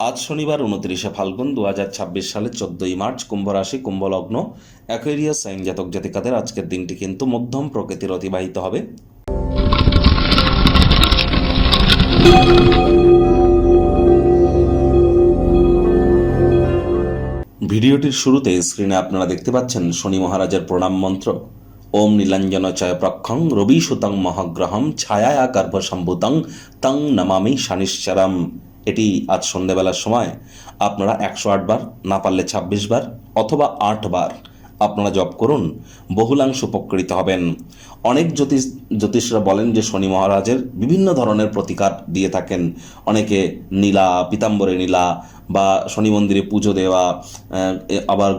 আজ শনিবার 29শে ফাল্গুন 2026 সালের 14ই মার্চ, কুম্ভ রাশি, কুম্ভ লগ্ন, অ্যাকোয়ারিয়াস সাইন জাতক জাতিকাদের আজকের দিনটি কিন্তু মধ্যম প্রকৃতির অতিবাহিত হবে। ভিডিওটির শুরুতে স্ক্রিনে আপনারা দেখতে পাচ্ছেন শনি মহারাজের প্রণাম মন্ত্র। ওম নীলাঞ্জন চয় প্রক্ষং রবি সুতং মহাগ্রহম ছায়া গর্ভসম্ভূতং তং নমামি শনিশ্চরম। এটি আজ সন্ধ্যাবেলার সময় আপনারা 108 বার, না পারলে 26 বার অথবা 8 বার আপনারা জপ করুন, বহুলাংশ উপকৃত হবেন। অনেক জ্যোতিষরা বলেন যে শনি মহারাজের বিভিন্ন ধরনের প্রতিকার দিয়ে থাকেন। অনেকে নীলা, পীতাম্বরে নীলা বা শনি মন্দিরে পুজো দেওয়া, আবার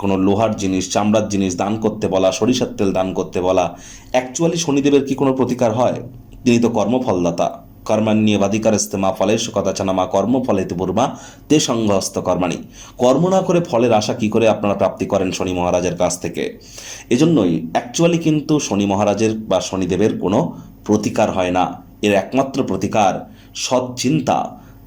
কোনো লোহার জিনিস, চামড়ার জিনিস দান করতে বলা, সরিষার তেল দান করতে বলা। অ্যাকচুয়ালি শনিদেবের কি কোনো প্রতিকার হয়? তিনি তো কর্মফলদাতা। কর্মাণ্যেবাধিকারস্তে মা ফলের কদাচনা মা কর্মফলেতে পূর্বা তে সংঘস্ত কর্মাণী। কর্ম না করে ফলের আশা কি করে আপনারা প্রাপ্তি করেন শনি মহারাজের কাছ থেকে? এজন্যই অ্যাকচুয়ালি কিন্তু শনি মহারাজের বা শনিদেবের কোনো প্রতিকার হয় না। এর একমাত্র প্রতিকার সৎ চিন্তা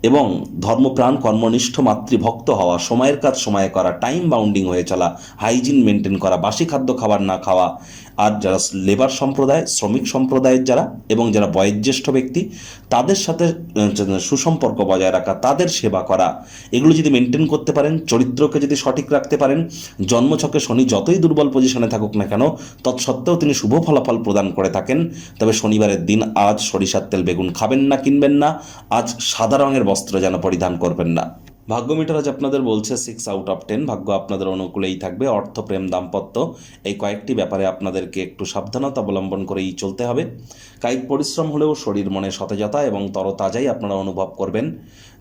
এবং ধর্মপ্রাণ, কর্মনিষ্ঠ, মাতৃভক্ত হওয়া, সময়ের কাজ সময়ে করা, টাইম বাউন্ডিং হয়ে চলা, হাইজিন মেনটেন করা, বাসি খাদ্য খাবার না খাওয়া। আর যারা লেবার সম্প্রদায়, শ্রমিক সম্প্রদায়ের যারা এবং যারা বয়োজ্যেষ্ঠ ব্যক্তি, তাদের সাথে সুসম্পর্ক বজায় রাখা, তাদের সেবা করা, এগুলো যদি মেনটেন করতে পারেন, চরিত্রকে যদি সঠিক রাখতে পারেন, জন্মছকে শনি যতই দুর্বল পজিশনে থাকুক না কেন, তৎসত্ত্বেও তিনি শুভ ফলাফল প্রদান করে থাকেন। তবে শনিবারের দিন আজ সরিষার তেল বেগুন খাবেন না, কিনবেন না। আজ সাদা রঙের বস্ত্র যেন পরিধান করবেন না। ভাগ্য মিটার আজ আপনাদের বলছে 6 আউট অফ 10। ভাগ্য আপনাদের অনুকূলেই থাকবে। অর্থ, প্রেম, দাম্পত্য, এই কয়েকটি ব্যাপারে আপনাদেরকে একটু সাবধানতা অবলম্বন করেই চলতে হবে। কায়িক পরিশ্রম হলেও শরীর মনে সতেজতা এবং তরতাজাই আপনারা অনুভব করবেন।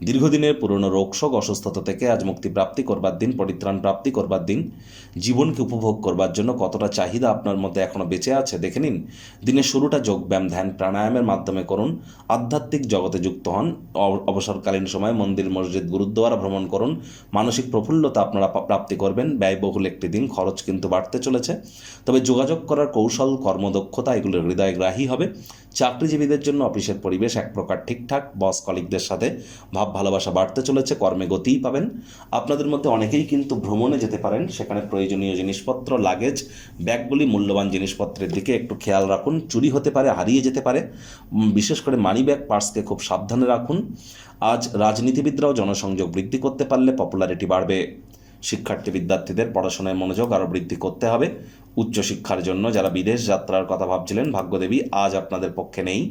দীর্ঘদিনের পুরনো রোগশোক, অসুস্থতা থেকে আজ মুক্তি প্রাপ্তি করবার দিন, পরিত্রাণ প্রাপ্তি করবার দিন। জীবনকে উপভোগ করবার জন্য কতটা চাহিদা আপনার মধ্যে এখনও বেঁচে আছে দেখে নিন। দিনের শুরুটা যোগব্যায়াম, ধ্যান, প্রাণায়ামের মাধ্যমে করুন। আধ্যাত্মিক জগতে যুক্ত হন। অবসরকালীন সময় মন্দির, মসজিদ, গুরুদ্বারা ভ্রমণ করুন। মানসিক প্রফুল্লতা আপনারা প্রাপ্তি করবেন। ব্যয়বহুল একটি দিন, খরচ কিন্তু বাড়তে চলেছে। তবে যোগাযোগ করার কৌশল, কর্মদক্ষতা, এগুলো হৃদয়গ্রাহী হবে। চাকরিজীবীদের জন্য অফিসের পরিবেশ এক প্রকার ঠিকঠাক। বস কলিগদের সাথে ভাব ভালোবাসা বাড়তে চলেছে। কর্মে গতিই পাবেন। আপনাদের মধ্যে অনেকেই কিন্তু ভ্রমণে যেতে পারেন। সেখানে প্রয়োজনীয় জিনিসপত্র, লাগেজ, ব্যাগগুলি, মূল্যবান জিনিসপত্রের দিকে একটু খেয়াল রাখুন। চুরি হতে পারে, হারিয়ে যেতে পারে। বিশেষ করে মানি ব্যাগ, পার্সকে খুব সাবধানে রাখুন। আজ রাজনীতিবিদরাও জনসংযোগ বৃদ্ধি করতে পারলে পপুলারিটি বাড়বে। শিক্ষার্থী বিদ্যার্থীদের পড়াশোনায় মনোযোগ আরও বৃদ্ধি করতে হবে। উচ্চশিক্ষার জন্য যারা বিদেশ যাত্রার কথা ভাবছিলেন, ভাগ্যদেবী আজ আপনাদের পক্ষে নেই।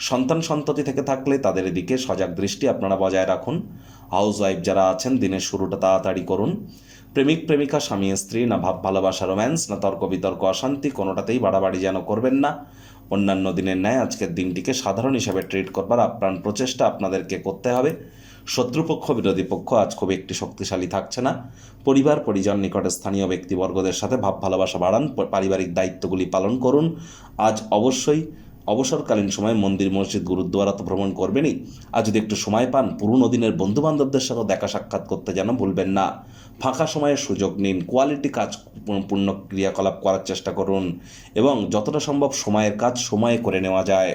সন্তান সন্ততি থেকে থাকলে তাদের দিকে সজাগ দৃষ্টি আপনারা বজায় রাখুন। হাউস ওয়াইফ যারা আছেন, দিনের শুরুটা তাড়াতাড়ি করুন। প্রেমিক প্রেমিকা, স্বামী স্ত্রী, না ভাব ভালোবাসা, রোম্যান্স, না তর্ক বিতর্ক, অশান্তি, কোনোটাতেই বাড়াবাড়ি যেন করবেন না। অন্যান্য দিনের ন্যায় আজকের দিনটিকে সাধারণ হিসাবে ট্রিট করবার আপ্রাণ প্রচেষ্টা আপনাদেরকে করতে হবে। শত্রুপক্ষ, বিরোধী পক্ষ আজ খুব একটি শক্তিশালী থাকছে না। পরিবার, পরিজন, নিকটে স্থানীয় ব্যক্তিবর্গদের সাথে ভাব ভালোবাসা বাড়ান। পারিবারিক দায়িত্বগুলি পালন করুন। আজ অবশ্যই অবসরকালীন সময় মন্দির, মসজিদ, গুরুদ্বারা তো ভ্রমণ করবেনই। আর যদি একটু সময় পান, পুরনো দিনের বন্ধুবান্ধবদের সাথেও দেখা সাক্ষাৎ করতে যেন ভুলবেন না। ফাঁকা সময়ের সুযোগ নিন। কোয়ালিটি কাজ, পূর্ণ ক্রিয়াকলাপ করার চেষ্টা করুন এবং যতটা সম্ভব সময়ের কাজ সময়ে করে নেওয়া যায়।